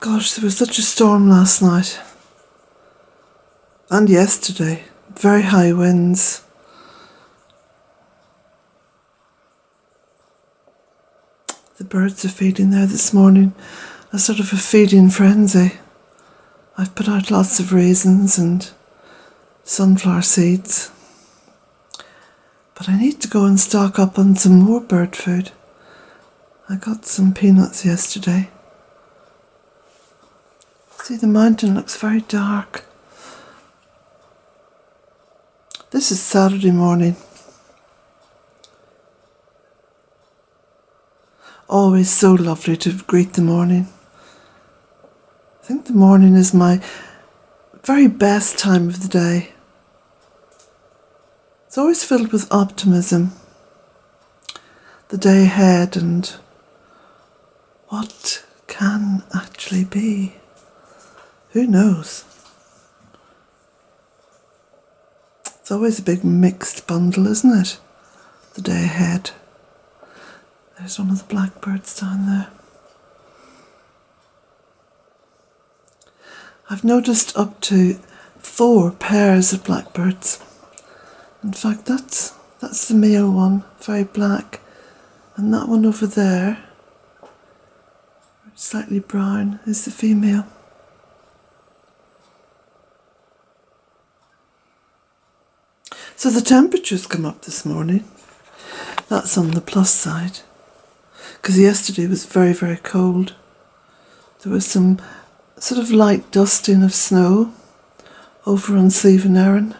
Gosh, there was such a storm last night. And yesterday. Very high winds. The birds are feeding there this morning. A sort of a feeding frenzy. I've put out lots of raisins and sunflower seeds. But I need to go and stock up on some more bird food. I got some peanuts yesterday. See, the mountain looks very dark. This is Saturday morning. Always so lovely to greet the morning. I think the morning is my very best time of the day. It's always filled with optimism. The day ahead and what can actually be. Who knows? It's always a big mixed bundle, isn't it? The day ahead. There's one of the blackbirds down there. I've noticed up to 4 pairs of blackbirds. In fact, that's the male one, very black. And that one over there, slightly brown, is the female. So the temperature's come up this morning. That's on the plus side. Because yesterday was very, very cold. There was some sort of light dusting of snow over on Slieve and Erin.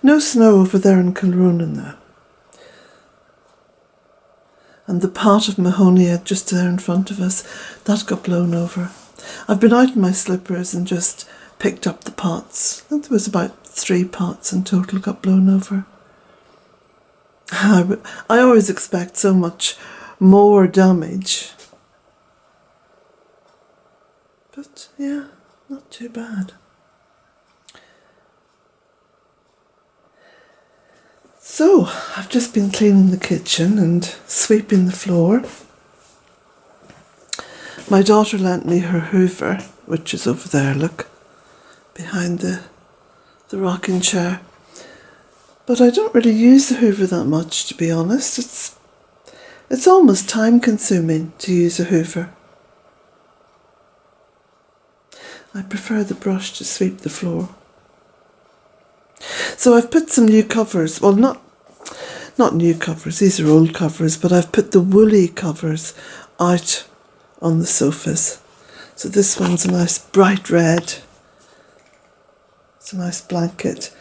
No snow over there in Kilronan though. And the pot of Mahonia just there in front of us, that got blown over. I've been out in my slippers and just picked up the pots. I think there was about 3 pots in total got blown over. I always expect so much more damage. But yeah, not too bad. So, I've just been cleaning the kitchen and sweeping the floor. My daughter lent me her hoover, which is over there, look, behind the rocking chair. But I don't really use the hoover that much, to be honest. It's almost time consuming to use a hoover. I prefer the brush to sweep the floor. So I've put some new covers, well not new covers, these are old covers, but I've put the woolly covers out on the sofas. So this one's a nice bright red. It's a nice blanket.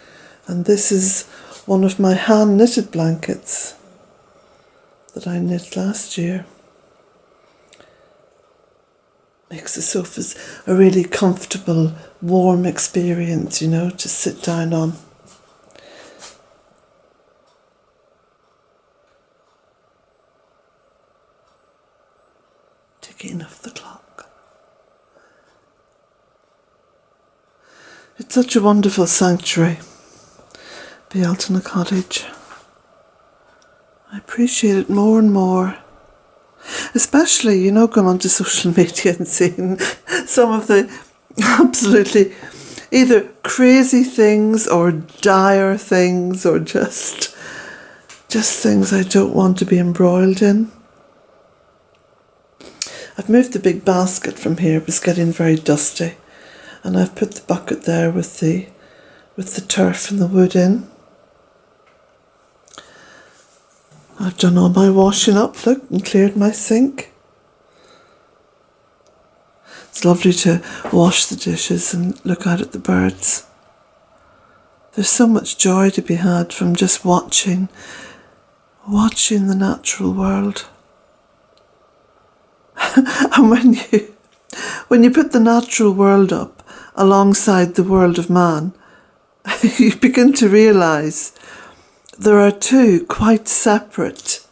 And this is one of my hand knitted blankets that I knit last year. Makes the sofas a really comfortable, warm experience, you know, to sit down on. Ticking of the clock. It's such a wonderful sanctuary, Bealtaine Cottage. I appreciate it more and more. Especially, you know, going onto social media and seeing some of the absolutely either crazy things or dire things or just things I don't want to be embroiled in. I've moved the big basket from here. It was getting very dusty. And I've put the bucket there with the turf and the wood in. I've done all my washing up, look, and cleared my sink. It's lovely to wash the dishes and look out at the birds. There's so much joy to be had from just watching the natural world. And when you put the natural world up alongside the world of man, you begin to realise there are 2 quite separate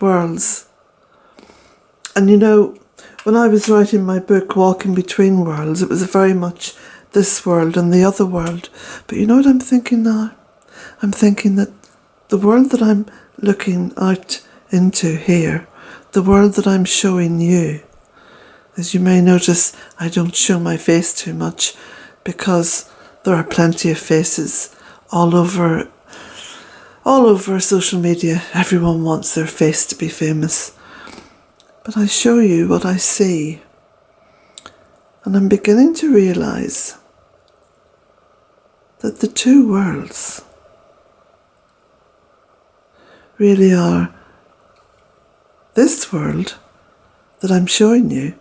worlds. And you know, when I was writing my book, Walking Between Worlds, it was very much this world and the other world. But you know what I'm thinking now? I'm thinking that the world that I'm looking out into here, the world that I'm showing you, As you may notice, I don't show my face too much because there are plenty of faces all over social media. Everyone wants their face to be famous. But I show you what I see. And I'm beginning to realise that the two worlds really are this world that I'm showing you,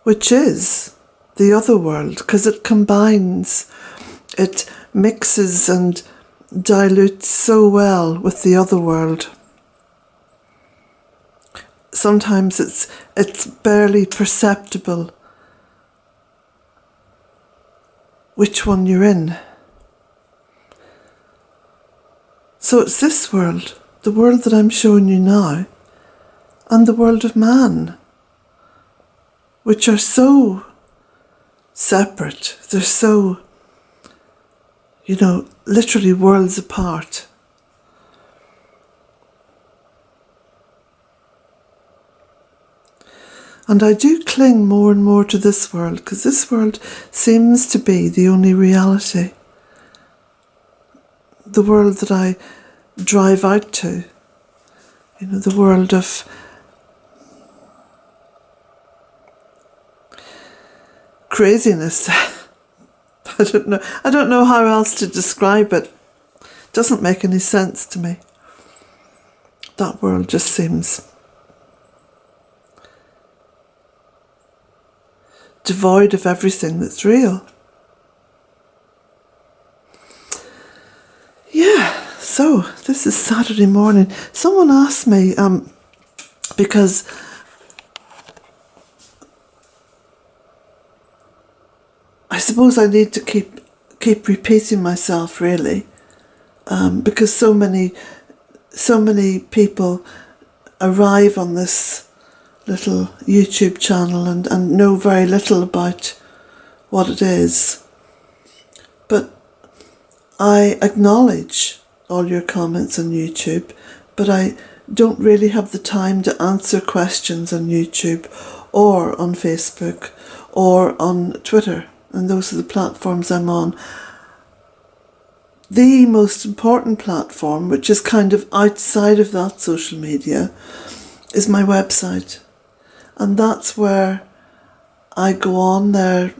which is the other world, because it combines, it mixes and dilutes so well with the other world. Sometimes it's barely perceptible which one you're in. So it's this world, the world that I'm showing you now, and the world of man, which are so separate. They're so, literally worlds apart. And I do cling more and more to this world, because this world seems to be the only reality. The world that I drive out to, the world of craziness. I don't know how else to describe it. It doesn't make any sense to me. That world just seems devoid of everything that's real. Yeah, so this is Saturday morning. Someone asked me, because I suppose I need to keep repeating myself, really, because so many people arrive on this little YouTube channel and know very little about what it is. But I acknowledge all your comments on YouTube, but I don't really have the time to answer questions on YouTube or on Facebook or on Twitter, and those are the platforms I'm on. The most important platform, which is kind of outside of that social media, is my website. And that's where I go on there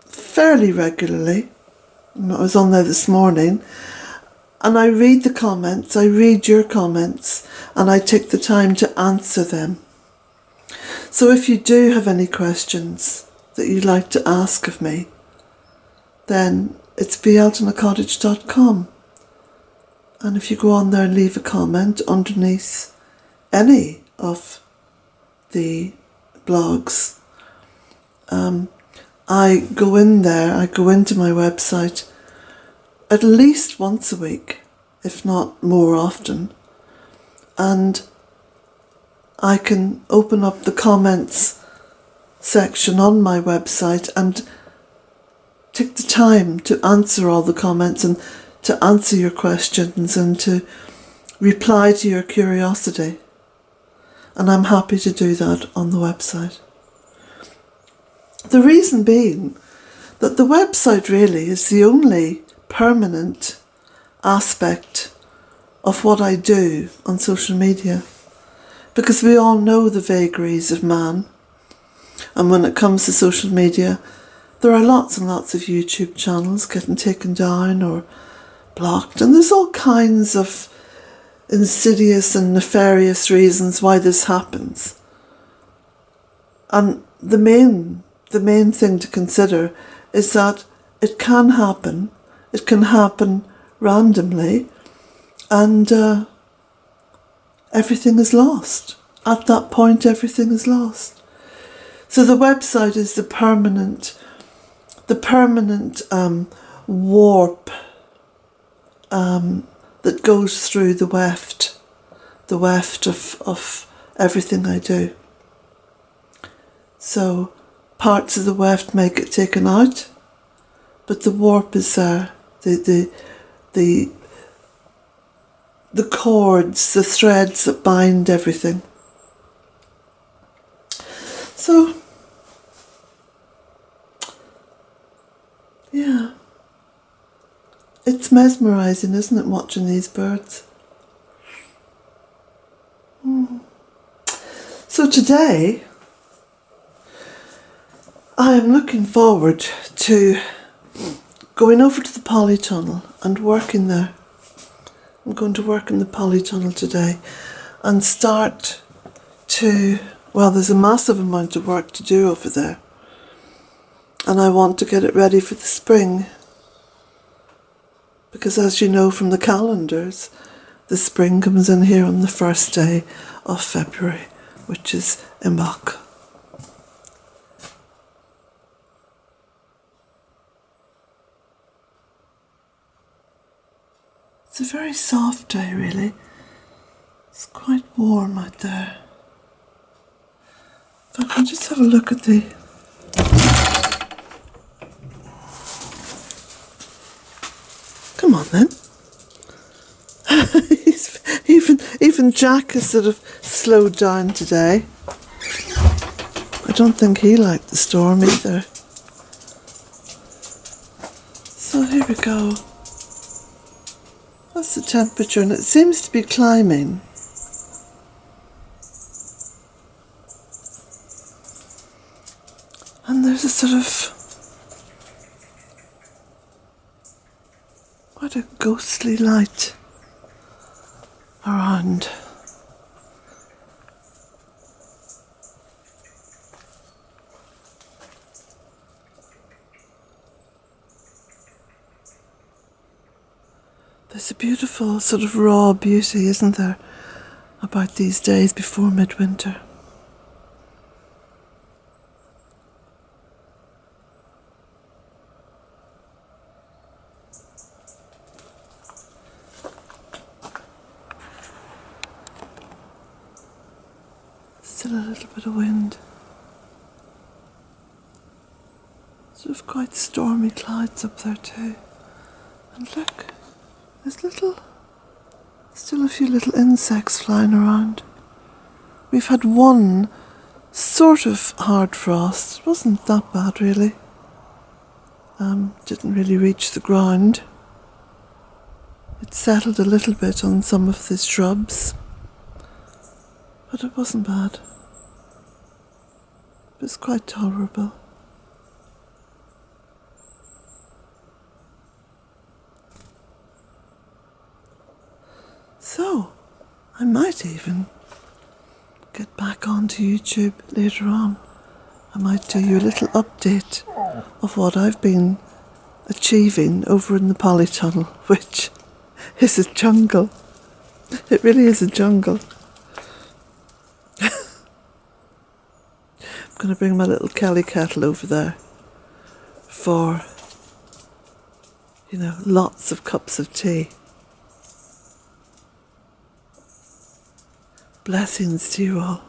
fairly regularly. I was on there this morning, and I read the comments, I read your comments, and I take the time to answer them. So if you do have any questions that you'd like to ask of me, then it's bealtainecottage.com. And if you go on there and leave a comment underneath any of the blogs, I go in there, I go into my website at least once a week, if not more often, and I can open up the comments section on my website and take the time to answer all the comments and to answer your questions and to reply to your curiosity. And I'm happy to do that on the website. The reason being that the website really is the only permanent aspect of what I do on social media, because we all know the vagaries of man, and when it comes to social media, there are lots and lots of YouTube channels getting taken down or blocked, and there's all kinds of insidious and nefarious reasons why this happens. And the main thing to consider is that it can happen randomly, and everything is lost. At that point, everything is lost. So the website is the permanent warp that goes through the weft of everything I do. So parts of the weft may get taken out, but the warp is there. The cords, the threads that bind everything. So, yeah, it's mesmerising, isn't it, watching these birds? So today, I am looking forward to going over to the polytunnel and working there. I'm going to work in the polytunnel today and start to, well, there's a massive amount of work to do over there. And I want to get it ready for the spring. Because as you know from the calendars, the spring comes in here on the first day of February, which is Imbolc. It's a very soft day, really. It's quite warm out there. If I can just have a look at the... Come on then. even Jack has sort of slowed down today. I don't think he liked the storm either. So here we go. That's the temperature, and it seems to be climbing. And there's a sort of quite a ghostly light around. There's a beautiful sort of raw beauty, isn't there, about these days before midwinter. Still a little bit of wind. Sort of quite stormy clouds up there too. And look, there's still a few little insects flying around. We've had one sort of hard frost. It wasn't that bad really. Didn't really reach the ground. It settled a little bit on some of the shrubs. But it wasn't bad. It was quite tolerable. So, I might even get back onto YouTube later on. I might do you a little update of what I've been achieving over in the polytunnel, which is a jungle. It really is a jungle. I'm going to bring my little Kelly kettle over there for, lots of cups of tea. Blessings to you all.